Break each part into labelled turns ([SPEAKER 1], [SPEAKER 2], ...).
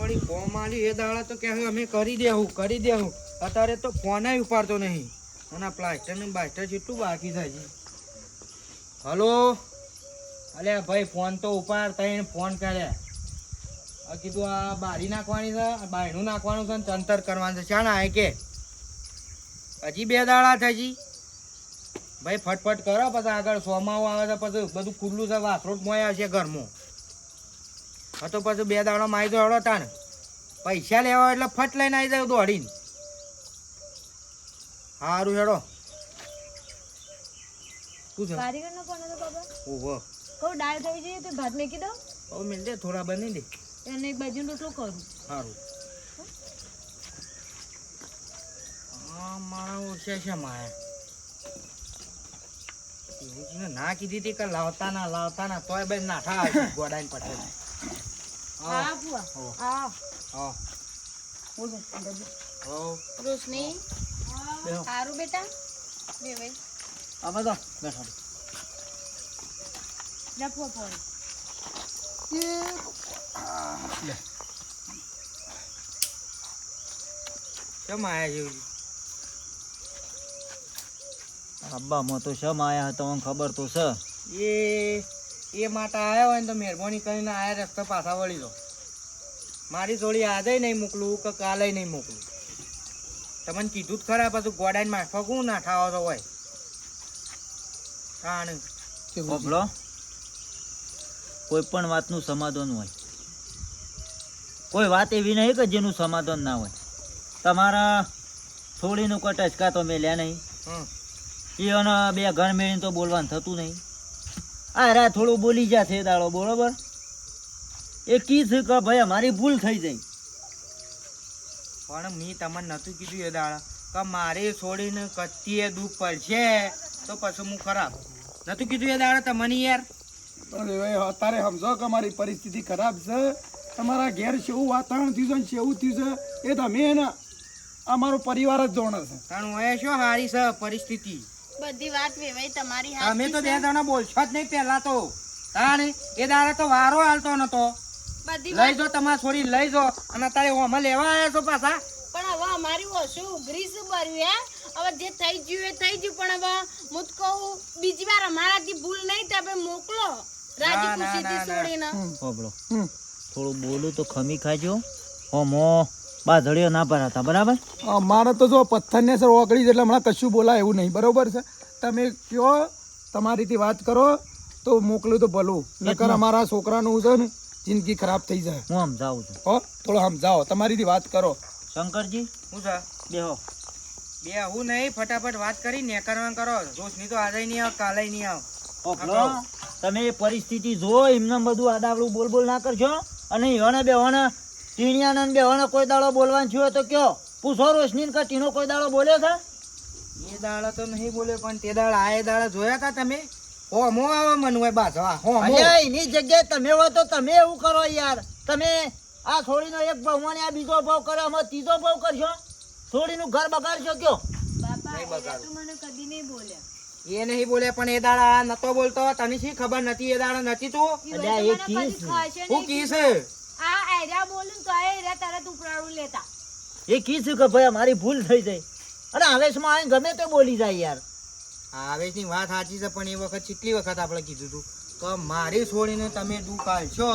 [SPEAKER 1] વળી ફોન આલી એ દાડા તો કે અમે કરી દેવું અત્યારે તો ફોન ઉપાડતો નહીં અને પ્લાસ્ટર ને બાસ્ટર જેટલું બાકી થાય છે. હલો અલ્યા ભાઈ ફોન તો ઉપાડતા એને ફોન કર્યા કીધું આ બારી નાખવાની છે બાયણું નાખવાનું છે તંતર કરવાનું છે ચાણ આય કે હજી 2 દાડા થઈ ભાઈ ફટફટ કરો પછી આગળ સોમાવું આવે છે પછી બધું ખુલ્લું છે વાસરોટ મોય આવશે ઘરમાં હા તો પછી 2 દાડા માં આવી જાવ હળો તાણ પૈસા લેવા એટલે ફટ લઈને આવી જાવ દોડીને સારું હેડો શું છે
[SPEAKER 2] કારીગરનો ફોન હતો બાબા
[SPEAKER 1] ઓહો
[SPEAKER 2] કહું દાળ થઈ જઈએ તો ભાત મેકી દો
[SPEAKER 1] હવે મિલ દે થોડા બની દે
[SPEAKER 2] અને એક બાજુ રોટલો કરું
[SPEAKER 1] સારું મારા ઓછા છે માયા એવું ના કીધી હતી કે લાવતા ના તોય ભાઈ નાઠા ગોડાઈને પટેલ
[SPEAKER 2] હા ફુવા હા
[SPEAKER 1] હા
[SPEAKER 2] બોલ અંદર
[SPEAKER 1] હો
[SPEAKER 2] રોશની
[SPEAKER 1] બેહો
[SPEAKER 2] સારું બેટા બે ભાઈ
[SPEAKER 1] આમાં તો બેઠો
[SPEAKER 2] જા ફુવા ફોન
[SPEAKER 1] લે કેમ આયા જેવું
[SPEAKER 3] આબ્બામાં તો શમ આયા હતા મને ખબર તો છે
[SPEAKER 1] એ માટે આવ્યા હોય ને તો મહેરબાની કરીને આયા રસ્તા પાછા વળી દો મારી થોડી આજે નહીં મોકલું કે કાલે નહીં મોકલું તમને કીધું જ ખરા પાછું ગોડાઈને માફા કોણ નાઠાવો તો હોય કારણ
[SPEAKER 3] બોલો કોઈ પણ વાતનું સમાધાન હોય કોઈ વાત એવી નહીં કે જેનું સમાધાન ના હોય તમારા થોડીનું કોઈ ટચકા તો મેલ્યા નહીં એને 2 ઘર મેળીને તો બોલવાનું થતું નહીં આ રા થોડું બોલી જશે દાડો બરોબર એ કી છે કે ભાઈ અમારી ભૂલ થઈ જાય
[SPEAKER 1] પણ મેં તમને નહોતું કીધું એ દાડા કે મારે છોડીને કત્તીએ દુઃખ પડશે તો પછી હું ખરાબ નહોતું કીધું એ દાડા તમને યાર
[SPEAKER 4] અત્યારે સમજો કે અમારી પરિસ્થિતિ ખરાબ છે તમારા ઘેર કેવું વાતાવરણ થયું છે કેવું થયું છે એ તમે ને અમારો પરિવાર જ જોણે છે
[SPEAKER 1] કારણ હોય શું સારી છે પરિસ્થિતિ
[SPEAKER 2] બધી વાત વેવાઈ તમારી
[SPEAKER 1] અમે તો 2 જણા બોલશો જ નહીં પહેલા તો તાણે એ દાડા તો વારો હાલતો નતો
[SPEAKER 2] બધી
[SPEAKER 1] લઈ જો તમારે છોડી લઈ જો અને અત્યારે ઓમાં લેવા આવ્યા છો પાછા
[SPEAKER 2] પણ હવે અમારી ઓછું ઉઘરી શું ભર્યું હે હવે જે થઈ ગયું એ થઈ ગયું પણ હવે હું તો કહું બીજી વાર અમારાથી ભૂલ નહીં તમે મોકલો રાજી ખુશીથી છોડીને
[SPEAKER 3] બોલો થોડું બોલું તો ખમી ખાજો હોમો બાધડીઓ ના ભરાતા બરાબર
[SPEAKER 4] અમારે તો જો પથ્થરને સર ઓગળી એટલે હમણાં કશું બોલાય એવું નહીં બરોબર છે તમે કયો તમારીથી વાત કરો તો મોકલું તો ભલું નકર અમારા છોકરાનું છે ને જિંદગી ખરાબ થઈ જાય
[SPEAKER 3] હું સમજાવું છું
[SPEAKER 4] હો થોડો સમજાવો તમારીથી વાત કરો
[SPEAKER 3] શંકરજી
[SPEAKER 1] શું છે
[SPEAKER 3] બેહો
[SPEAKER 1] બે હું નહીં ફટાફટ વાત કરી ને કરવાનું કરો રોશની તો આજે નહીં આવ કાલે નહીં આવ
[SPEAKER 3] ઓપલો તમે એ પરિસ્થિતિ જો એમને બધું આડાવડું બોલ ના કરજો અને એવાને બેવાને ટીણિયાને બેવાને કોઈ દાડો બોલવાનું થયું તો કયો પૂછો રોશની કે ટીનો કોઈ દાડો બોલ્યો છે
[SPEAKER 1] એ દાડા તો નહીં બોલ્યો પણ તે દાડા આ દાડા જોયા તા તમે હોમો આવે મન હોય બાજવા હોમો
[SPEAKER 3] અલ્યા એની જગ્યાએ તમે હોય તો તમે એવું કરો યાર તમે આ છોડીનો એક ભાવ મને આ બીજો ભાવ કરે અમે ત્રીજો ભાવ કરશો છોડીનું ઘર બગાડશો કયો
[SPEAKER 2] બાપા એ તો મને કદી નહીં બોલ્યા
[SPEAKER 1] એ નહીં બોલ્યા પણ એ દાડા નતો બોલતો તને શી ખબર નથી એ દાડા નથી તું
[SPEAKER 3] અલ્યા એ કીસ
[SPEAKER 1] હું કીસ
[SPEAKER 2] આ એરિયા બોલું તો આ એરિયા તરત ઉપરાળું લેતા
[SPEAKER 3] એ કીધું કે ભાઈ અમારી ભૂલ થઈ જાય અને આવેશમાં આવીને ગમે તે બોલી જાય યાર
[SPEAKER 1] આવેશની વાત સાચી છે પણ એ વખત કેટલી વખત આપણે કીધું તું કે મારી છોડીને તમે દુઃખ આલશો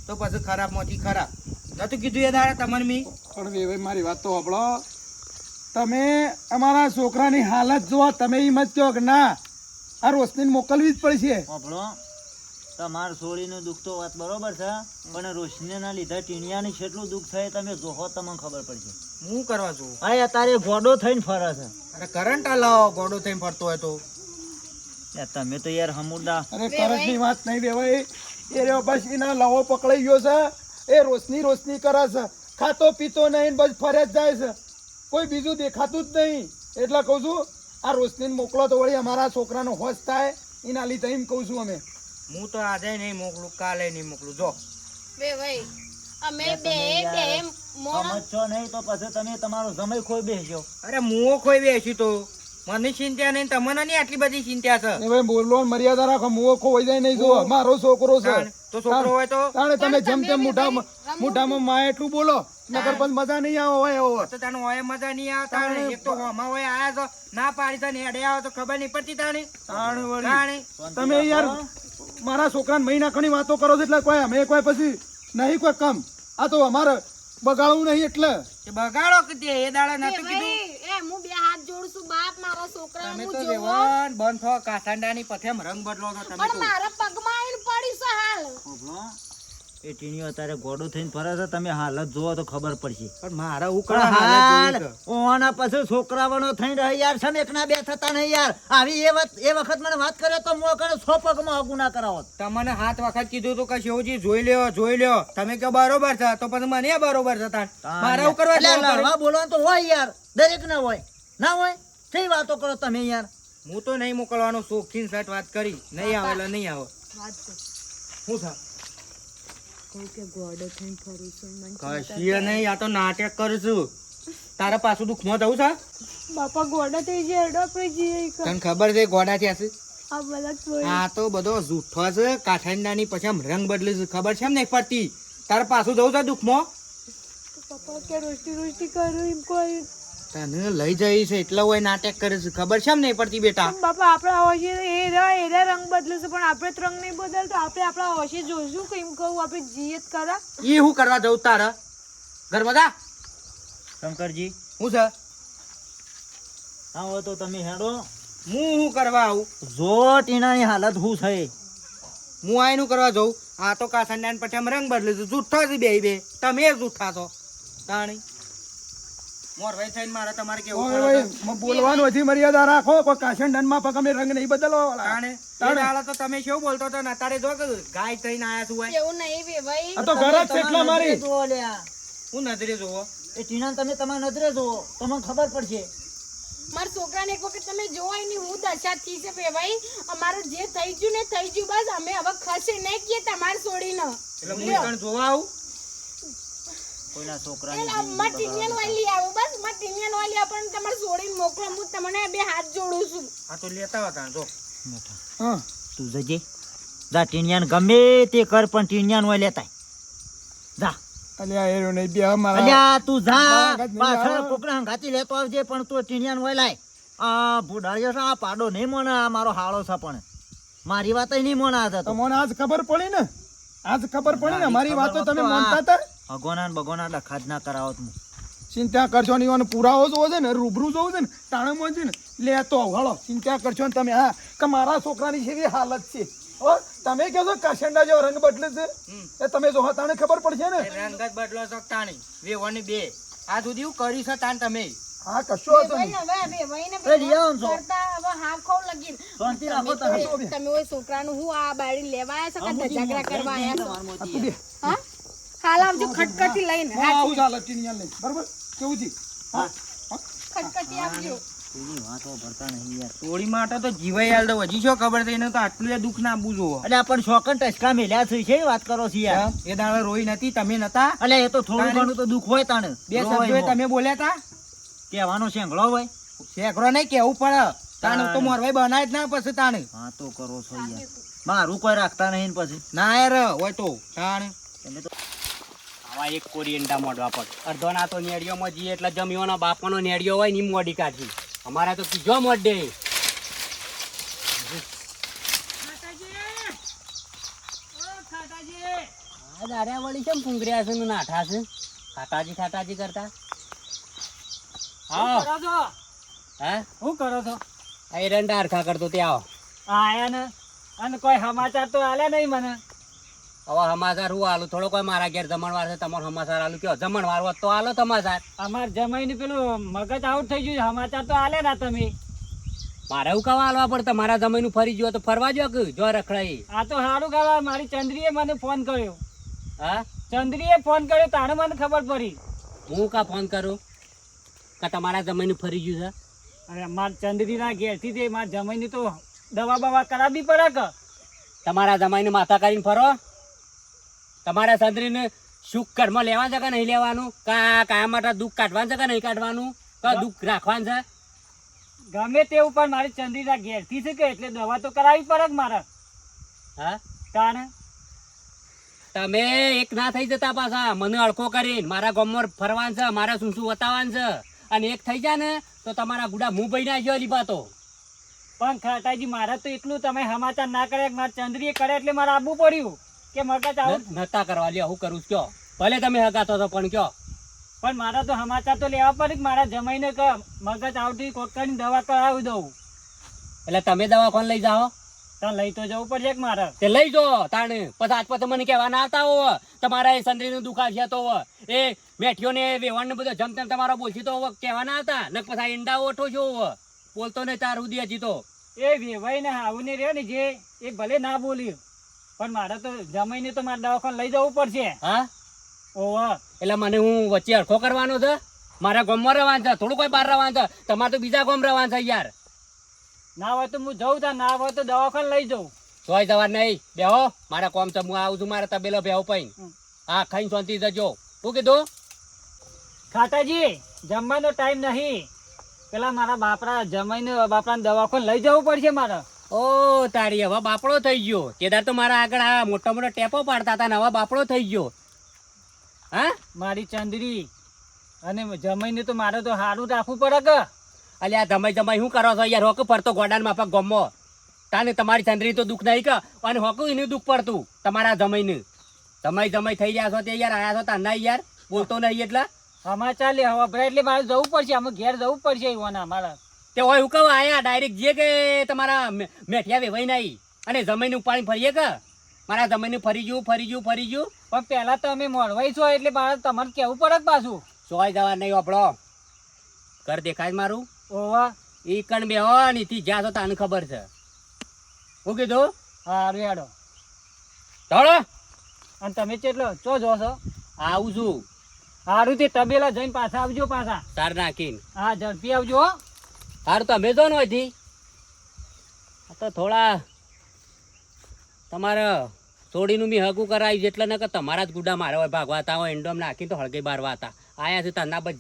[SPEAKER 1] તો પછી ખરાબમાંથી ખરાબ નતું કીધું એ દાડા તમને મી
[SPEAKER 4] પણ વેવાઈ મારી વાત તો સાંભળો તમે અમારા છોકરાની હાલત જુઓ તમે એમ જ કહો કે ના આ રોશનીને મોકલવી જ પડશે
[SPEAKER 3] આપણો તમાર છોડીનું દુઃખ તો વાત બરોબર છે પણ રોશનીના લીધે ટીણિયાની કેટલું દુઃખ થાય તમે જોહો તમને ખબર પડશે
[SPEAKER 1] હું કરવા છું
[SPEAKER 3] આ અત્યારે ગોડો થઈને ફરે છે
[SPEAKER 1] અરે કરંટ લાવો ગોડો થઈને ફરતો હોય તો
[SPEAKER 3] તમે તો યાર હમુડા
[SPEAKER 4] અરે કરજની વાત નહીં વેવાઈ એ રહ્યો બસ એના લવો પકડાઈ ગયો છે એ રોશની કરે છે ખાતો પીતો નહીં બસ ફરે જ જાય છે કોઈ બીજું દેખાતું જ નહીં એટલે કહું છું આ રોશનીને મોકલો તો વળી અમારા છોકરાનો હોશ થાય એના લીધે એમ કહું છું અમે
[SPEAKER 1] હું તો આજે નહીં મોકલું કાલે નહીં મોકલું જો
[SPEAKER 2] બે ભાઈ અમે બે
[SPEAKER 3] સમજશો નહીં તો પછી તમે તમારો સમય ખોઈ બેસજો
[SPEAKER 1] અરે મુઓ ખોઈ બેસી તો મને ચિંતા નહીં, તમને નહીં આટલી બધી ચિંતા છે.
[SPEAKER 4] એ ભાઈ બોલો ને મર્યાદા રાખો, મુઓ ખોવાઈ જાય નહીં. જો મારો છોકરો છે.
[SPEAKER 1] તાણ, તો છોકરો હોય તો
[SPEAKER 4] તાણે તમે
[SPEAKER 2] પણ
[SPEAKER 4] જેમ
[SPEAKER 2] તમે
[SPEAKER 4] તેમ
[SPEAKER 2] બી
[SPEAKER 4] મોઢામાં માય એટલું બોલો, નકર પણ મજા નહીં આવે હોય એવો.
[SPEAKER 1] તો તાનું હોય મજા નહીં આવતા.
[SPEAKER 4] તાણે.
[SPEAKER 1] એક તો હોમાં હોય આયા છો, ના પાડી છે ને હેડે આવો તો ખબર નહીં પડતી તાણી.
[SPEAKER 4] તાણે વળી.
[SPEAKER 1] તાણી.
[SPEAKER 4] તમે યાર મારા છોકરાને મહિના ઘણી વાતો કરો છો એટલે કોઈ અમે કોઈ પછી નહીં કોઈ કમ. આ તો અમારે બગાડવું નહીં એટલે.
[SPEAKER 1] તે બગાડો કે તે એ દાડા
[SPEAKER 2] એ
[SPEAKER 1] નતું કીધું.
[SPEAKER 2] ભાઈ, હું બે હાથ જોડું છું બાપ, મારા છોકરા
[SPEAKER 1] તમે
[SPEAKER 2] હું
[SPEAKER 1] તો
[SPEAKER 2] જોવો.
[SPEAKER 1] વેવાન બંધ થો કાઠાંડાની પથેમ રંગ બદલો છો તમે
[SPEAKER 2] પણ
[SPEAKER 1] તો.
[SPEAKER 2] મારા પગમાં આવીને પડી છે હાલ.
[SPEAKER 3] એ ટીણીઓ અત્યારે ગોડું થઈને ફરે છે, તમે હાલત જોવો તો ખબર પડશે.
[SPEAKER 1] પણ મારા
[SPEAKER 3] પણ
[SPEAKER 1] ઉકળા
[SPEAKER 3] હાલ
[SPEAKER 1] હાલત જોઈ છે.
[SPEAKER 3] ઓના પછી છોકરાવાનો થઈને રહે યાર, સમ એકના બે થતા નહીં યાર. આવી એ વખત મને વાત કરે તો મો કરે 100 પગમાં હગું ના કરાવો.
[SPEAKER 1] તમને 7 વખત કીધું તું કે શિવજી જોઈ લ્યો તમે કહો બરોબર છે તો પછી મને બરોબર છે તાણ. મારા ઉપર
[SPEAKER 3] એટલે લડવા બોલવાનું તો હોય યાર, દરેક ના હોય. ના હોય કઈ વાતો કરો તમે યાર.
[SPEAKER 1] હું તો નહીં મોકલવાનો, શોખીન સટ વાત કરી નહીં આવે એટલે નહીં આવે. શું થાય કશીએ નહીં, આ તો નાટક કરું છું. તારા પાછું દુઃખમાં જવું છે?
[SPEAKER 2] બાપા ગોડા થઈ જાય હેડો આપણે જઈએ
[SPEAKER 1] તને ખબર છે ગોડા થયા છે?
[SPEAKER 2] આ બધા
[SPEAKER 1] આ તો બધો જૂઠો છે. કાઠાંડાની પછી આમ રંગ બદલે છે, ખબર છે એમ નહીં પડતી. તારે પાછું જવું છે દુઃખમાં?
[SPEAKER 2] પપ્પા કે રોસ્ટી કરું એમ કોઈ.
[SPEAKER 1] તને લઈ જઈ છે એટલે હોય નાટક કરે છે, ખબર છે એમ નહીં પડતી બેટા?
[SPEAKER 2] બાપા આપણા હોશે એરા રંગ બદલે છે પણ આપણે તો રંગ નહીં બદલતો. આપણે આપણા હોશે જોઈશું કેમ કહું આપણે જીયત કરા.
[SPEAKER 1] એ હું કરવા જવું તારે ઘરમાં જા?
[SPEAKER 3] શંકરજી
[SPEAKER 1] હું છે?
[SPEAKER 3] આવો તો તમે હેડો.
[SPEAKER 1] હું કરવા આવું?
[SPEAKER 3] જો ટીનાની હાલત શું છે.
[SPEAKER 1] હું આયનું કરવા જઉં? આ તો કાઠાંડાની પછી આમ રંગ બદલે છે, જૂઠા છે બે. તમે જૂઠા છો તાણી. મોરભાઈ થઈને મારે તમારે કેવું
[SPEAKER 4] ઓય
[SPEAKER 1] પડે
[SPEAKER 4] ઓય,
[SPEAKER 1] છે?
[SPEAKER 4] બોલવાનું હજી મર્યાદા રાખો. કોઈ કાશનડનમાં પગ અમે રંગ નહીં બદલવા.
[SPEAKER 1] તાણે એ દાડા તો તમે શું બોલતો હતો ને અત્યારે જો કે ગાય થઈને આયા છું હોય.
[SPEAKER 2] એવું નહીં બે ભાઈ.
[SPEAKER 4] આ તો ઘર જ છે એટલા મારી.
[SPEAKER 3] જુઓ લ્યા.
[SPEAKER 1] હું નજરે જોવો?
[SPEAKER 3] એ ટીનાને તમે તમારી નજરે જુઓ, તમને ખબર પડશે.
[SPEAKER 2] મારા છોકરાને એક વખત તમે જોવાય નહીં હું દશા થઈ છે બે ભાઈ. અમારે જે થઈ ગયું ને થઈ ગયું, બસ અમે હવે ખસે નહીં કે તમારે છોડીને.
[SPEAKER 1] એટલે હું એકણ જોવા આવું?
[SPEAKER 3] કોઈના છોકરાની
[SPEAKER 2] એટલે અમાર ટીનિયન વાલી આવો, બસ માર ટીનિયન વાલી આપણને તમારે છોડીને મોકલો. હું તમને બે હાથ જોડું છું.
[SPEAKER 1] આ તો લેતા હતા જો.
[SPEAKER 4] હા
[SPEAKER 3] તું જજે જા. ટીણિયાને ગમે તે કર પણ ટીણિયાને હોય લેતાય જા.
[SPEAKER 4] અલ્યા એરો નહીં બે મારા.
[SPEAKER 3] અલ્યા તું જા,
[SPEAKER 4] મારા ઘર નહીં
[SPEAKER 3] પાછળ
[SPEAKER 4] આવે.
[SPEAKER 3] કોકના હંગાતી લેતો આવજે પણ તું ટીણિયાને હોય લાય. આ ભૂડાળ્યો છે, આ પાડો નહીં મોને, આ મારો હાળો છે પણ મારી વાત નહીં મોના હતો.
[SPEAKER 4] તમને આજ ખબર પડી ને, આજ ખબર પડી ને મારી વાતો તમે માનતા હતા.
[SPEAKER 3] ભગોના બગોના ડખા જ ના કરાવો તું.
[SPEAKER 4] ચિંતા કરશો નહીં, અને પુરાવો જોવો છે ને, રૂબરૂ જોવું છે ને, તાણમાં છે ને લેતો આવો. હળો ચિંતા કરશો ને તમે. હા કે મારા છોકરાની કેવી હાલત છે. હો તમે કહો છો કાશંડા જેવો રંગ બદલે છે, એ તમે જો તાણે ખબર પડશે ને.
[SPEAKER 1] એ રંગ જ બદલો છો તાણી. વેવાની બે આ સુધી હું કરી છે તાણ તમે.
[SPEAKER 4] હા કશો
[SPEAKER 2] બે
[SPEAKER 4] હતો
[SPEAKER 2] ભાઈ
[SPEAKER 4] નહીં.
[SPEAKER 2] હવે બે ભાઈને
[SPEAKER 3] એ લઈ આવો ને છો.
[SPEAKER 2] કરતા હવે હા ખો લગીન.
[SPEAKER 3] શાંતિ રાખો
[SPEAKER 2] તમે
[SPEAKER 3] તમે.
[SPEAKER 2] તો- તમે ઓય છોકરાનું હું આ બાળી લેવા આયા છો કે ઝઘડા કરવા આયા છો?
[SPEAKER 4] આ તું બે.
[SPEAKER 2] હા હાલ આવજો ખટખટી લઈને.
[SPEAKER 4] હા આવું ચાલે ટીનિયાને લઈને. બરાબર કેવું છે? હા
[SPEAKER 2] ખટખટી આપજો.
[SPEAKER 3] તેની વાતો ભરતા નહીં યાર.
[SPEAKER 1] તોડી માટે તો જીવાઈ હાલ દઉં. હજી શું ખબર છે એને તો આટલું એ દુઃખ ના આપવું જોવો.
[SPEAKER 3] એટલે આપણ શોકન ટચકા મેલ્યા છે છે વાત કરો છો યાર.
[SPEAKER 1] એ દાડો રોઈ નથી, તમે નતા?
[SPEAKER 3] એટલે એ તો થોડું ઘણું તો દુઃખ હોય તાણે.
[SPEAKER 1] બે શબ્દો તમે બોલ્યા તા?
[SPEAKER 3] કહેવાનો શેંગળો હોય.
[SPEAKER 1] શેકરો નહીં કેવું પડે તાણ. તો મોરભાઈ બનાય જ ના પછી તાણ.
[SPEAKER 3] હા તો કરો છો યાર. મારું કોઈ રાખતા નહીં ને પછી
[SPEAKER 1] ના યાર હોય તો તાણ.
[SPEAKER 3] તમે તો
[SPEAKER 5] આવા એક કોરિયન્ડા મોડવા પર અડધો ના તો નેડિયોમાં જઈએ એટલે જમ્યોનો બાપાનો નેડિયો હોય ને ઈ મોડી કાઢી. અમારા તો ત્રીજો મોડ દે. આ દાર્યા વળી કેમ પૂંગર્યા છે ને નાઠા છે? ખાટાજી કરતા. હા હા
[SPEAKER 6] શું કરો છો?
[SPEAKER 5] આ એરંડા હરખા કરતો તે આવો.
[SPEAKER 6] આયા ને અને કોઈ સમાચાર તો આલ્યા નહીં મને.
[SPEAKER 5] હવે સમાચાર હું આલું? થોડો કોઈ મારા ઘેર જમણવાર છે, તમારો સમાચાર આલું કયો? જમણવાર હોત તો આલો સમાચાર.
[SPEAKER 6] અમાર જમાઈનું પેલું મગજ આઉટ થઈ ગયું, સમાચાર તો આલે ના તમે.
[SPEAKER 5] મારે એવું કવા આલવા પડે? મારા જમાઈનું ફરી ગયો તો ફરવા જો કે જો રખડાઈ.
[SPEAKER 6] આ તો સારું કાવા મારી ચંદ્રીએ મને ફોન કર્યો.
[SPEAKER 5] હા
[SPEAKER 6] ચંદ્રીએ ફોન કર્યો તાણે મને ખબર પડી.
[SPEAKER 5] હું કા ફોન કરું કે તમારા જમાઈનું ફરી ગયું છે?
[SPEAKER 6] અરે માર ચંદ્રીના ઘેરથી તે માર જમાઈની તો દવા બવા કરાવવી પડે કે.
[SPEAKER 5] તમારા જમાઈને માથા કરીને ફરો. તમારા ચંદ્રીને સુખ કર્મ લેવા છે કે નહીં લેવાનું? કાયા માટે દુઃખ કાઢવાનું છે કે નહીં કાઢવાનું? કા દુઃખ રાખવાનું છે?
[SPEAKER 6] ગમે તેવું પણ મારી ચંદ્રીના ઘેરથી છે કે એટલે દવા તો કરાવી પડે કે મારે.
[SPEAKER 5] હા
[SPEAKER 6] તાણે
[SPEAKER 5] તમે એક ના થઈ જતા પાછા મને અડખો કરીને મારા ગામમાં ફરવાનું છે મારા શું શું બતાવવાનું છે અને એક થઈ જાય ને તો તમારા ગુડા મું ભાઈ નાખ્યો લીપાતો.
[SPEAKER 6] પણ ખાટાજી મારે તો એટલું તમે સમાચાર ના કર્યા કે મારા ચંદ્રીએ કરે એટલે મારે આવવું પડ્યું કે મગજ આવું.
[SPEAKER 5] નતા કરવા લ્યો હું કરું છું કયો ભલે તમે હગાતો તો પણ કયો.
[SPEAKER 6] પણ મારા તો સમાચાર તો લેવા પડે કે મારા જમાઈને કે મગજ આવતી કોકરની દવા કરાવી દઉં.
[SPEAKER 5] એટલે તમે દવા કોણ લઈ જાઓ
[SPEAKER 6] તો લઈ તો જવું પડશે કે મારે.
[SPEAKER 5] તે લઈ જો તાણે પછી આજ પછી મને કહેવા ના આવતા હો તમારા એ સંદ્રીનું દુખાવ છે તો એ મેઠીઓને વેવાણ ને બધો જમ તેમ તમારો બોલશી તો કહેવા ના આવતા ને પછી ઈંડા ઓઠો છો બોલતો નહીં તાર સુધી હજી તો.
[SPEAKER 6] એ વેવાઈ ને આવું ને રહ્યો ને જે એ ભલે ના બોલ્યું પણ મારે તો જમાઈને તો મારે દવાખાને લઈ જવું પડશે.
[SPEAKER 5] હા
[SPEAKER 6] ઓહો
[SPEAKER 5] એટલે મને હું વચ્ચે અડખો કરવાનો છે મારા ગામમાં રહેવાનું છે થોડું કોઈ બહાર રહેવાનું છે તમારે તો બીજા ગામ રહેવાનું છે યાર.
[SPEAKER 6] ના હોય તો હું જઉં તા ના હોય તો દવાખાને લઈ જઉં.
[SPEAKER 5] સોય જવા નહીં બેહો મારા કોમ છે હું આવું છું મારા તબેલો બેહો પૈન. હા ખાઈને શાંતિ જજો. શું કીધું
[SPEAKER 6] ખાટાજી જમવાનો ટાઈમ નહીં પેલા મારા બાપરા જમાઈને બાપરાને દવાખાને લઈ જવું પડશે મારે.
[SPEAKER 5] ઓ તારી હવે બાપડો થઈ ગયો કેદાર તો મારા આગળ આ મોટા મોટા ટેપો પાડતા હતા ને હવે બાપડો થઈ ગયો. હા
[SPEAKER 6] મારી ચંદ્રી અને જમાઈને તો મારે તો સારું રાખવું પડે કે.
[SPEAKER 5] અલ્યા જમાઈ જમાઈ શું કરો છો યાર હોક પડતો ગોડાન માફક ગમો તાને તમારી ચંદ્રી તો દુઃખ નહીં કે અને હોકું એનું દુઃખ પડતું તમારા જમાઈને જમાઈ જમાઈ થઈ રહ્યા છો તે યાર આયા છો તાર ના યાર બોલતો નહીં એટલે
[SPEAKER 6] સમાચાર લે હવે ભરાય એટલે મારે જવું પડશે અમે ઘેર જવું પડશે એવાના મારે.
[SPEAKER 5] તે હોય હું કહું આયા ડાયરેક્ટ જે કે તમારા મેઠિયા વેવાઈ નહીં અને જમીન ઉપાડી ફરીએ કે મારા જમીન ફરી ગયું
[SPEAKER 6] પણ પહેલા તો અમે મળવાઈ છો એટલે મારે તમારે કેવું પડે કે પાછું.
[SPEAKER 5] સોય જવા નહીં આપણો ઘર દેખાય છે મારું
[SPEAKER 6] ઓવા
[SPEAKER 5] ઈ કણ બેહો ને ઈથી જ્યાં છો તને ખબર છે. હું કીધું
[SPEAKER 6] હારું હેડો.
[SPEAKER 5] ચાલો
[SPEAKER 6] અને તમે કેટલો ચો જો છો.
[SPEAKER 5] આવું છું
[SPEAKER 6] હારું તે તબેલા જઈને પાછા આવજો પાછા.
[SPEAKER 5] તાર નાખીને
[SPEAKER 6] હા ઝડપી આવજો હો.
[SPEAKER 5] હારું તમે જો ને હોયથી આ તો થોડા તમારે થોડીનું બી હગું કરાવી જેટલા ને કે તમારા જ ગુડા મારે હોય ભાગવા હતા હોય એન્ડોમ નાખીને તો હળગઈ બારવા હતા આયા છે તના બસ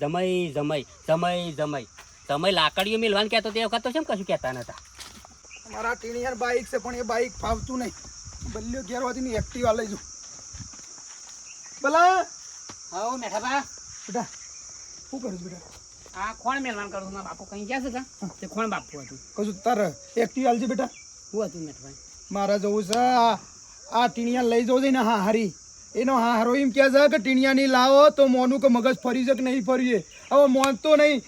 [SPEAKER 5] જમાઈ લાકડીઓ મિલવાનું કહેતો તે વખત તો કેમ કશું કહેતા નતા.
[SPEAKER 4] મારા ટીણીયાર બાઈક છે પણ એ બાઈક ફાવતું નહીં બલ્યો ઘેર હોતી એક્ટિવા લઈ જઉં. ભલા
[SPEAKER 5] હા મેઠાબા
[SPEAKER 4] બેટા શું કરું છું બેટા?
[SPEAKER 5] આ કોણ મેલવાન કરું મારા બાપુ કઈ ગયા છે કે તે કોણ બાપુ હતું
[SPEAKER 4] કહું છું તારે એક્ટિવા આલજે બેટા.
[SPEAKER 5] શું હતું મેઠાભાઈ
[SPEAKER 4] મારે જવું છે આ ટીણિયા લઈ જવું છે ને હા હારી એનો હા હારો એમ કહે છે કે ટીણિયાની લાવો તો મોનું કે મગજ ફરી છે કે નહીં ફરીએ હવે મોન તો નહીં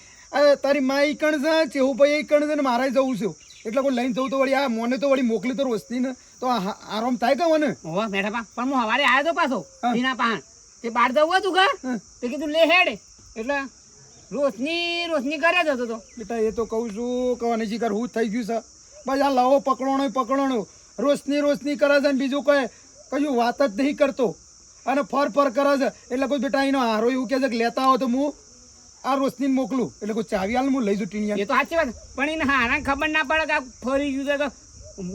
[SPEAKER 4] તારી મા ઈ કણ છે ચેહુ ભાઈ ઈ કણ છે ને મારે જવું છે એટલે કોઈ લઈને જવું તો વળી આ મોને તો વળી મોકલી તો રોસ્તી ને તો આરામ થાય કે મને.
[SPEAKER 5] ઓહો મેઠાબા પણ હું સવારે આવ્યો તો પાછો સીના પાહણ તે બહાર જવું હતું કે તે કીધું લે હેડ એટલે રોશની કરે જતો તો
[SPEAKER 4] બેટા એ તો કહું છું કે અને શિકાર હું થઈ ગયું છે બસ આ લાવો પકડવાનો રોશની કરે છે ને બીજું કશું વાત જ નહીં કરતો અને ફર કરે છે એટલે કોઈ બેટા એનો હારો એવું કહે છે કે લેતા આવો તો હું આ રોશની મોકલું એટલે કોઈ ચાવી હાલ હું લઈ જઉં ટીણિયા.
[SPEAKER 5] એ તો સાચી વાત પણ એને હારા ખબર ના પડે કે આ ફરી ગયું છે કે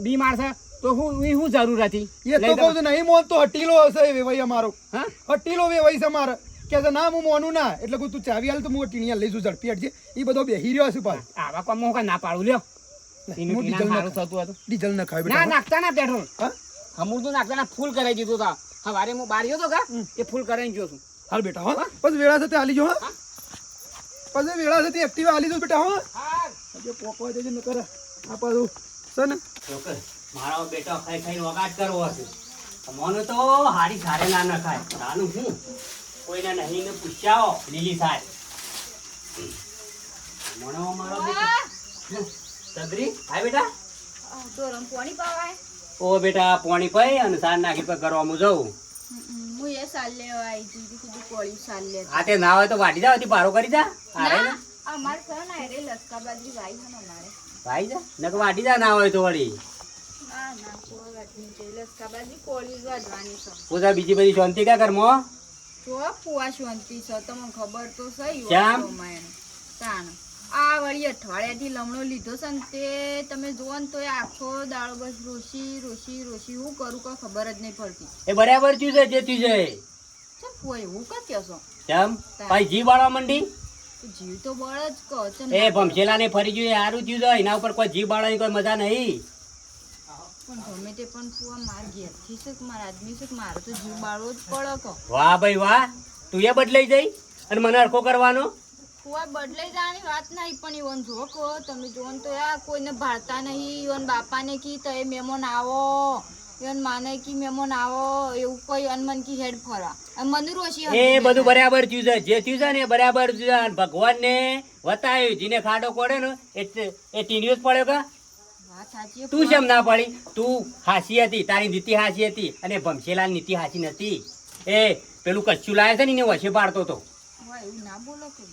[SPEAKER 5] બીમાર છે તો હું જરૂર હતી
[SPEAKER 4] એ તો કહું છું નહીં મોન તો હટીલો હશે વેવાઈ અમારો.
[SPEAKER 5] હા
[SPEAKER 4] હટીલો વેવાઈ છે મારે કે છે ના હું મોનું ના એટલે કોઈ તું ચાવી હાલ તો હું ટીણિયા લઈ જઉં ઝડપી હટજે એ બધો બેહી રહ્યો છે પાછો.
[SPEAKER 5] આવા કામ હું ના પાડું લ્યો
[SPEAKER 4] હું ડીઝલ ન ખાય
[SPEAKER 5] ના
[SPEAKER 4] બેટા.
[SPEAKER 5] નાખતા ના પેટ્રોલ
[SPEAKER 4] હા
[SPEAKER 5] હમુરતું નાખતા ના ફૂલ કરાવી દીધું તા સવારે હું બહાર ગયો તો કા એ ફૂલ કરાવીને ગયો છું.
[SPEAKER 4] હાલ બેટા હા પછી વેળા સાથે હાલી જો હા પછી વેળા સાથે એક્ટિવા હાલી જો બેટા હા આજે પોકવા દેજે ન કરે આ પાછું છે ને
[SPEAKER 5] મારો બેટો ખાઈ વગાટ કરવો હશે મને તો હારી સારે ના નખાય નાનું હું કોઈને નહીં ને પૂછ્યાઓ લીલી સાર મણો મારો બેટો સદરી હાય બેટા
[SPEAKER 2] તો રંપોણી પાવાય
[SPEAKER 5] ઓ બેટા પોણી પઈ અને સાર નાખી પર કરવા હું જઉં
[SPEAKER 2] હું એ સાલ લેવા આવી હતી કીધું કોળી સાલ લે
[SPEAKER 5] આ તે ના હોય તો વાટી જાવ પારો કરી જા આરે ને
[SPEAKER 2] અમાર છે ને રે લસકા બાજરી વાઈ છે ને અમારે
[SPEAKER 5] ભાઈ જા નક વાટી જા ના હોય તો વળી
[SPEAKER 2] ના કોઈ વાત નહીં છે લસકા બાજરી કોળી વાડવાની છે
[SPEAKER 5] પૂજા બીજી બધી શાંતિ કા કરમો
[SPEAKER 2] જો પુઆ શાંતિ છે તમને ખબર તો સહી
[SPEAKER 5] શ્યામ?
[SPEAKER 2] તાણ આ વળી અઠવાડિયાથી લમણો લીધો છે ને તે તમે જુઓ ને તો એ આખો દાડો બસ રોશી હું કરું કોઈ ખબર જ નહીં પડતી
[SPEAKER 5] એ બરાબર થયું છે જે થયું છે
[SPEAKER 2] ચમ પુઆ એવું કા કહો છો
[SPEAKER 5] કેમ ભાઈ જી બાળવા મંડી
[SPEAKER 2] તો જીવ તો બળ જ કહો છો
[SPEAKER 5] એ ભમસેલાને ફરી જોઈએ સારું થયું છે એના ઉપર કોઈ જીવ બાળવાની કોઈ મજા નહીં.
[SPEAKER 2] પણ ગમે તે પણ ફુવા માર ઘેરથી છે કે મારા આદમી છે કે મારે તો જીવ બાળવો જ પડે કહો.
[SPEAKER 5] વાહ ભાઈ વાહ, તું એ બદલાઈ જઈ અને મને હરખો કરવાનો.
[SPEAKER 2] ફુવા બદલાઈ જવાની વાત નહીં પણ ઈવન જો કહો તમે જોવો ને તો યાર કોઈને ભાળતા નહીં. ઈવન બાપાને કી તો એ મહેમાન આવો, ઈવન માને કી મહેમાન આવો એવું કોઈ અનમન કી હેડ ફરા અને મને રોશી
[SPEAKER 5] એ બધું બરાબર થયું છે, જે થયું છે ને એ બરાબર થયું છે. અને ભગવાનને વતાવ્યું, જેને ખાડો પડે ને એ ટીણીઓ જ પડ્યો કા.
[SPEAKER 2] વાત સાચી
[SPEAKER 5] તું કેમ ના પડી? તું હાસી હતી, તારી નીતિ હાસી હતી અને ભમસેલાલ નીતિ હાસી નથી. એ પેલું કચ્છું લાવે છે ને એને વચ્ચે પાડતો હતો.
[SPEAKER 2] ફુવા એવું ના બોલો કે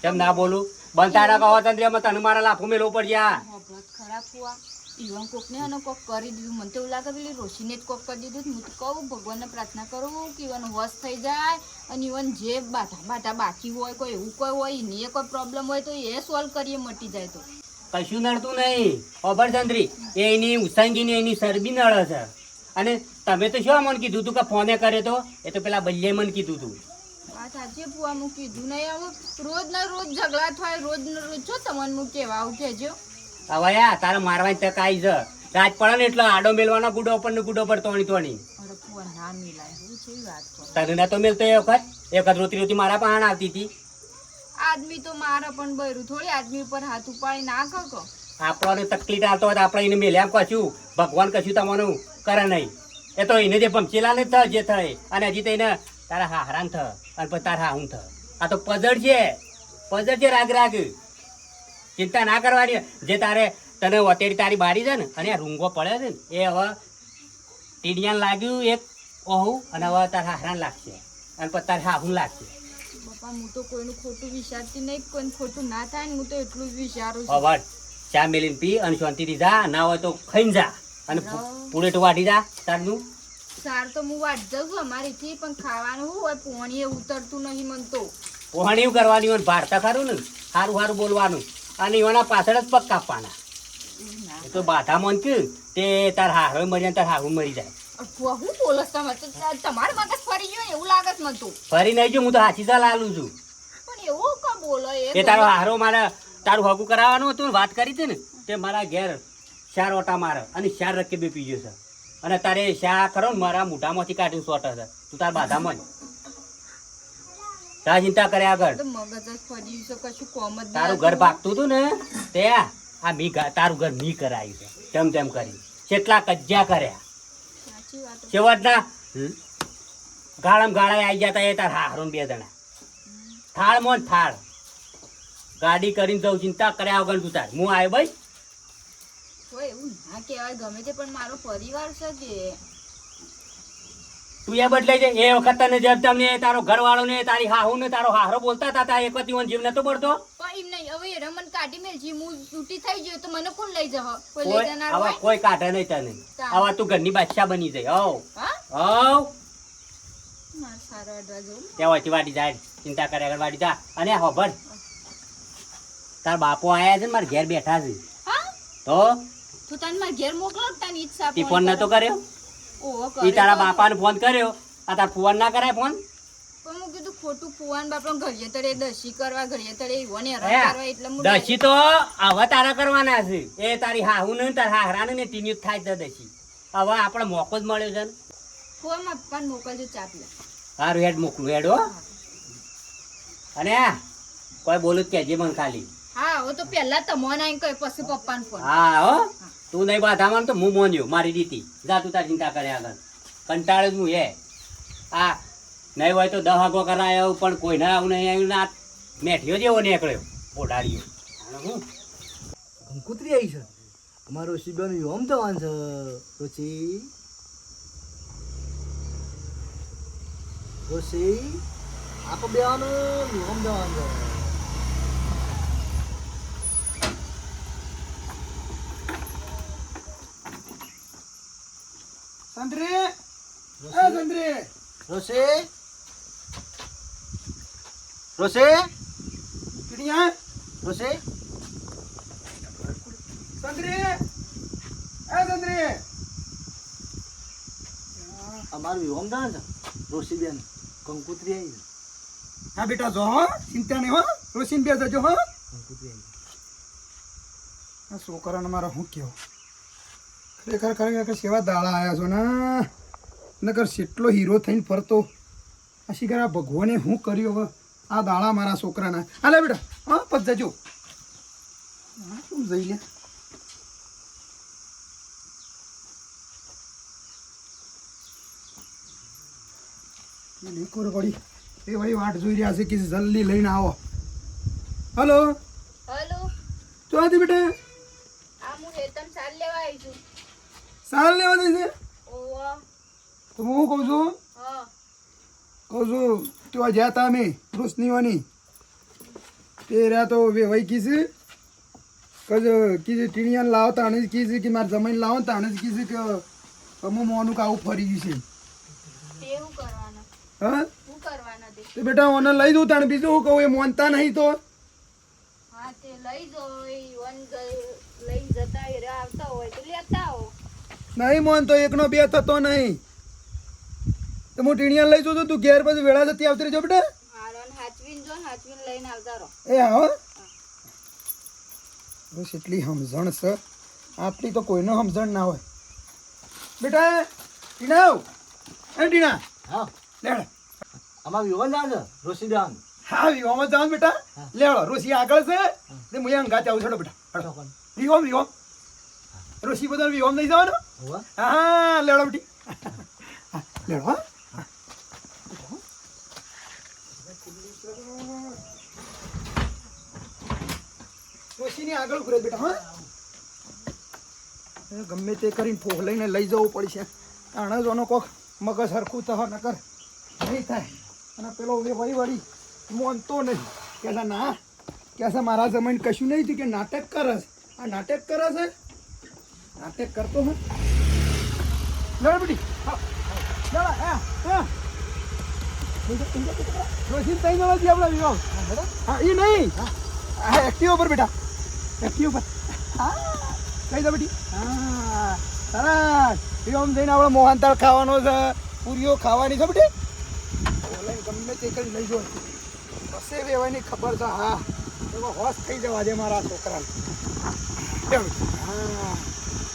[SPEAKER 5] કેમ ના બોલું? બંધારા કહો તંત્રીમાં તને મારા લાફો મેલો પડી જા.
[SPEAKER 2] હોભળત ખરા ફુવા ઈવન કોકને અને કોક કરી દીધું. મને તો એવું લાગે પેલી રોશીને જ કોક કરી દીધું. હું તો કહું ભગવાનને પ્રાર્થના કરું કે ઈવન વશ થઈ જાય અને ઈવન જે બાટા બાકી હોય કોઈ એવું કોઈ હોય એની કોઈ પ્રોબ્લેમ હોય તો એ સોલ્વ કરીએ મટી જાય તો.
[SPEAKER 5] કશું નડતું નહીં. ખબર તંત્રી એની ઉસાંગીની એની શરબી નળે છે. અને તમે તો શું મને કીધું તું કે ફોને કરે તો એ તો પેલા બલ્લે મને કીધું તું.
[SPEAKER 2] વાત સાચી ફુવા હું કીધું નહીં. હવે રોજ ના રોજ ઝઘડા થાય, રોજ ને રોજ છો તમને હું કેવા આવું કહેજો.
[SPEAKER 5] હવે યા તારે મારવાની તક આવી છે. રાત પડે ને એટલે આડો મેલવાનો ગુડો પર ને ગુડો પર તોણી તોણી.
[SPEAKER 2] અરે ફુવા ના મિલાય હું છે વાત કરો.
[SPEAKER 5] તને ના તો મેલતો એ વખત રોતી મારા પાણ આવતી હતી.
[SPEAKER 2] આદમી તો મારે પણ બૈરું થોડી આદમી ઉપર હાથ ઉપાડી ના કહો.
[SPEAKER 5] આપણને તકલીફ આવતો હોય તો આપણે એને મેલ્યા કશું ભગવાન કશું તમારું કરે નહીં. એ તો એને જે ભમચેલાને થ જે થાય અને હજી તો એને તારા હારાન થ અને પછી તારા હાહું થ. આ તો પજડ છે રાગ રાગ. ચિંતા ના કરવાની. જે તારે તને વતેડી તારી બારી છે ને અને આ રૂંગો પડે છે ને એ હવે ટીડિયાને લાગ્યું એક ઓહું અને હવે તારા હારાન લાગશે અને પછી તારે હાહું લાગશે.
[SPEAKER 2] પપ્પા હું તો કોઈનું ખોટું વિચારતી નહીં, કોઈને ખોટું ના થાય ને હું તો એટલું જ વિચારું છું.
[SPEAKER 5] હવે ચા મેલીને પી અને શાંતિથી જા. ના હોય તો ખાઈને જા અને પૂરે તો વાઢી જા તારનું.
[SPEAKER 2] સાર તો હું વાટ જાઉં છું અમારીથી પણ ખાવાનું શું હોય પોણી એ ઉતરતું નહીં મન તો.
[SPEAKER 5] પોહણી કરવાની હોય ભારતા ખરું ને સારું સારું બોલવાનું અને એના પાછળ જ પગ કાપવાના. એ તો બાધા મન કે તે તાર હારો મરી જાય તાર હારું મરી જાય.
[SPEAKER 2] અફવા હું બોલસ તમે તો તમારું મગજ ફરી ગયું ને એવું લાગે છે મને તો.
[SPEAKER 5] ફરી નહીં જો હું તો હાચી ચાલ આલું છું.
[SPEAKER 2] પણ એવું કા બોલો
[SPEAKER 5] એ તારો હારો મારે તારું હગું કરાવવાનું હતું ને વાત કરી હતી ને તે મારા ઘેર 4 ઓટા મારે અને 4 રકેબે પીજો છે અને તારે શા કરો ને મારા મોઢામાંથી કાઢીને સોટે છે. તું તાર બાધામાં જ તા ચિંતા કરે આગળ.
[SPEAKER 2] તો મગજ જ ફરી ગયું છે કશું કોમ જ
[SPEAKER 5] તારું ઘર ભાગતું હતું ને તે આ મી તારું ઘર મી કરાયું છે તેમ તેમ કરી કેટલા કજ્જા કર્યા.
[SPEAKER 2] સાચી વાત.
[SPEAKER 5] છેવટના ગાળામાં ગાળા આવી જતા એ તાર હારો 2 જણા થાળ મોન થાળ ગાડી કરીને જઉં ચિંતા કર્યા વગર તું તાર. હું આવ્યો ભાઈ
[SPEAKER 2] હોય એવું ના કહેવાય ગમે તે પણ મારો પરિવાર છે કે
[SPEAKER 5] તું એ બદલાઈ જાય. એ વખત તને જબ તમને તારો ઘરવાળો ને તારી હાહુ ને તારો હારો બોલતા હતા એક વખત જીવ નતો પડતો.
[SPEAKER 2] પણ એમ નહીં હવે એ રમન કાઢી મેલજી હું છૂટી થઈ ગયો તો મને કોણ લઈ જશે? કોઈ લઈ જનાર
[SPEAKER 5] હવે
[SPEAKER 2] હોય?
[SPEAKER 5] કોઈ કાઢે નહીં તને. હવે તું ઘરની બાદશાહ બની જાય.
[SPEAKER 2] હા મારે સારો અડવા જવું.
[SPEAKER 5] ત્યાં વચ્ચે વાડી જાય ચિંતા કર્યા આગળ વાડી જા. અને હોભર તાર બાપો આયા છે ને મારા ઘેર બેઠા છે
[SPEAKER 2] હા
[SPEAKER 5] તો
[SPEAKER 2] તું તને મારા ઘેર મોકલો તને ઈચ્છા
[SPEAKER 5] તી ફોન નતો કર્યો.
[SPEAKER 2] ઓહો
[SPEAKER 5] ઈ તારા બાપાને ફોન કર્યો. આ તાર ફુવાન ના કરાય ફોન.
[SPEAKER 2] પણ હું કીધું ખોટું ફુવાન બાપા ઘડીએ તળે દસી કરવા ઘડીએ તળે ઈવોને હેરાન કરવા એટલે હું
[SPEAKER 5] દસી તો હવે તારા કરવાના છે. એ તારી હાહુ ને તાર હાહરાને ને તીની જ થાય છે દસી. હવે આપણે મોકો જ મળ્યો છે ને.
[SPEAKER 2] ફોન પપ્પાને મોકલજો ચા પીવા.
[SPEAKER 5] સારું હેડ મોકલું હેડ હો. અને કોઈ બોલું જ કહેજે મને ખાલી.
[SPEAKER 2] હા હવે તો પહેલા તમને આઈને કહે પછી પપ્પાને ફોન.
[SPEAKER 5] હા હો તું નહીં બાધામાં તો હું મોન્યો મારી રીતિ. જા તું તાર ચિંતા કરે આગળ. કંટાળે જ હું હે. આ નહીં હોય તો 10 આગો કરાયો પણ કોઈને આવું નહીં આવ્યું ના મેઠિયો જેવો નીકળ્યો ઓડાડ્યો. હું
[SPEAKER 1] કંકુતરી આવી છે અમારો શિબાનું યોમ થવાનું છે પછી પછી આપ બેવાનું યોમ થવાનું છે.
[SPEAKER 4] સંતરી એ સંતરી
[SPEAKER 1] રોશે રોશે
[SPEAKER 4] કીડિયા
[SPEAKER 1] રોશે
[SPEAKER 4] સંતરી એ સંતરી
[SPEAKER 1] અમારું યોમ થવાનું છે રોશી બેન કંકુતરી આવી છે.
[SPEAKER 4] હા બેટા જો હો ચિંતા નહીં હો રોશીન બે જજો હો આ છોકરાને મારા હું કેવું ખરેખર સેવા દાડા આવ્યા છો ને નકર કેટલો હીરો થઈને ફરતો આ શિકાર આ ભગવાને હું કર્યો હવે આ દાડા મારા છોકરાના હાલે બેટા હા પત જજો હા શું જઈ લે વળી એ વળી વાટ જોઈ રહ્યા છે કે જલ્દી લઈને આવો હલો
[SPEAKER 2] હલો
[SPEAKER 4] તો આથી બેટા
[SPEAKER 2] આ હું હેતમ સાલ લેવા આવી છું
[SPEAKER 4] સાલ લેવા દે છે
[SPEAKER 2] ઓવા
[SPEAKER 4] તો હું કહું છું
[SPEAKER 2] હા
[SPEAKER 4] તો આ જ્યાં તા અમે રોશનીવાની તે રહ્યા તો વહી કીધું કીધું ટીણિયાને લાવો તાણે જ કીધું કે મારે જમીન લાવો તાણે જ કીધું કે અમુક મોનું કે આવું ફરી ગયું છે
[SPEAKER 2] તે હું કરવાના
[SPEAKER 4] હા
[SPEAKER 2] હું કરવાના તે
[SPEAKER 4] તો બેટા ઓને લઈ દઉં તાણે બીજું હું કહું એ મોનતા નહીં તો
[SPEAKER 2] હા તે લઈ જાઓ ઈવન લઈ જતા એ આવતા હોય તો લેતા આવો
[SPEAKER 4] નહીં મોન તો એકનો બે થતો નહીં તો હું ટીણિયાને લઈ જઉં તું ઘેર પછી વેળા જતી આવતી રહેજો બેટા
[SPEAKER 2] હારોન હાચવીન જો ને હાચવીન લઈને આવતા રહો
[SPEAKER 4] એ આવો બસ એટલી સમજણ છે આપણી તો કોઈનો સમજણ ના હોય બેટા ટીણા આવ એ ટીણા
[SPEAKER 3] હા
[SPEAKER 4] લેડ
[SPEAKER 3] આમાં વિવાહ ના છે રોશીદાન
[SPEAKER 4] હા વિવાહમાં જાઉં બેટા લેડો રોશી આગળ છે ને હું અંગાતે આવું છોડો બેટા વિવાહ રોશી બધા વિવાહ નહીં જવાનું હા લેડો બેટી લેડો હા રોશીની આગળ ઘૂરે બેટા હા ગમે તે કરીને ફોહ લઈને લઈ જવું પડશે આણે જોનો કોક મગજ સરખું તો નકર નહીં થાય અને પેલો વળી વળી મોનતો નહીં કે ના કે મારા જમીન કશું નહીં થયું કે નાટક કરે છે આ નાટક કરે છે નાટક કરતો હું લડ બેટી રોશી તઈ જવા દે આપણા વિવાહ હા એ નહીં હા એક્ટિવ પર બેટા એક્ટિવ પર હા કઈ દો બેટી હા સરસ વિવાહ જઈને આપણે મોહનતાળ ખાવાનો છે પૂરીઓ ખાવાની છે બેટી ઓનલાઈન ગમે તે કરી લઈ જો બસે વેવાની ખબર છે હા એવો હોશ થઈ જવા દે મારા છોકરાને હા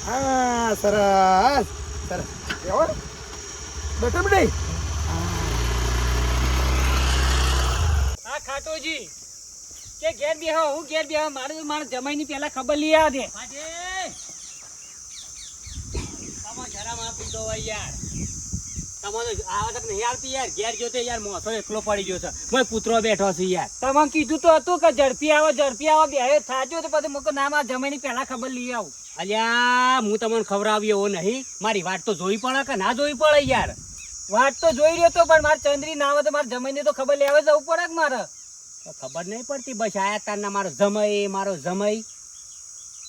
[SPEAKER 4] હા સરસ સરસ એવો બેટા બેટી
[SPEAKER 6] હા ખાટોજી કે ઘેર બેહો હું ઘેર બેહો મારે જમાઈની પહેલા ખબર લઈ આવ દે
[SPEAKER 5] આમાં જરામાં પીધો હોય યાર તમારે આવા તક નહીં આવતી યાર ઘેર જોતે યાર મોસો એકલો પડી ગયો છે મોય પુત્રો બેઠો છે યાર
[SPEAKER 6] તમને કીધું તો હતું કે ઝડપી આવો બે થાજો તો પછી મુકો નામ આ જમાઈની પહેલા ખબર લઈ આવું
[SPEAKER 5] અલ્યા હું તમને ખવડાવ્યો એવો નહીં મારી વાત તો જોઈ પડે કે ના જોઈ પડે યાર
[SPEAKER 6] વાત તો જોઈ રહ્યો તો પણ મારે ચંદ્રી ના આવે તો મારે જમાઈને તો ખબર લેવા જવું પડે કે મારે
[SPEAKER 5] તો ખબર નહીં પડતી બસ આયા તારના મારો જમાઈ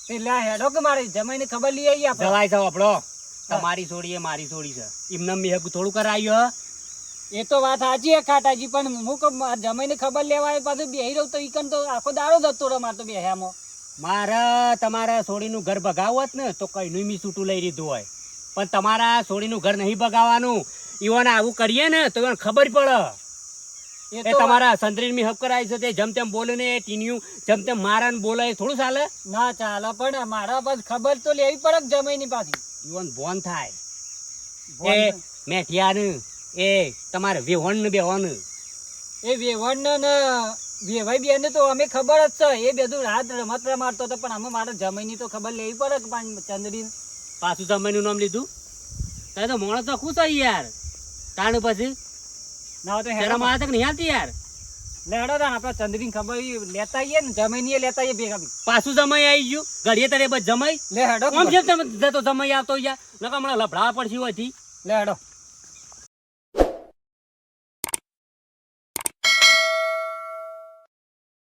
[SPEAKER 6] એટલે આ હેડો કે મારે જમાઈને ખબર લઈ આવી આપણે
[SPEAKER 5] જવાય છે આપણો તમારી છોડી એ મારી છોડી છે એમને મેં થોડું કરાયું
[SPEAKER 6] એ તો વાત સાચી હે ખાટાજી પણ હું જમાઈને ખબર લેવા આવે પાછું બેહી રહું તો ઈકન તો આખો દાડો જતો રહે મારે તો બેહ્યામાં
[SPEAKER 5] મારા તમારા છોડીનું ઘર બગાવત ને તો કઈનું મી છૂટું લઈ લીધું હોય પણ તમારા છોડીનું ઘર નહીં બગાવવાનું ઈવન આવું કરીએ ને તો એને ખબર પડે એ તમારા સંતરી મી હક કરાય છે તે જમ તેમ બોલે ને એ ટીન્યું જમ તેમ મારા ને બોલે થોડું ચાલે
[SPEAKER 6] ના ચાલે પણ મારા પાસે ખબર તો લેવી પડે કે જમાઈની પાછી
[SPEAKER 5] ઈવન ભોન થાય એ મેઠિયાનું એ તમારે વેવણ ને બેવણ
[SPEAKER 6] એ વેવણ ને વેવાઈ બેન તો અમે ખબર જ છે એ બધું રાત રમત રમાડતો હતો પણ અમે મારા જમાઈની તો ખબર લેવી પડે કે ચંદ્રી
[SPEAKER 5] પાછું જમાઈનું નામ લીધું તારે તો માણસ તો ખુશ હોય યાર તાણ પછી
[SPEAKER 6] ના તો
[SPEAKER 5] શરમ આવે તક નહીં આવતી યાર
[SPEAKER 6] લેડો તા આપડે ચંદ્રી ખબર લેતા આવીએ ને જમાઈની લેતા આવીએ ભેગા બી
[SPEAKER 5] પાછું જમાઈ આવી ગયું ઘડીએ તારે બસ જમાઈ
[SPEAKER 6] લે હેડો
[SPEAKER 5] કોમ છે તમે જતો જમાઈ આવતો યાર નકા હમણાં લફડા પડશે હોયથી
[SPEAKER 6] લે હેડો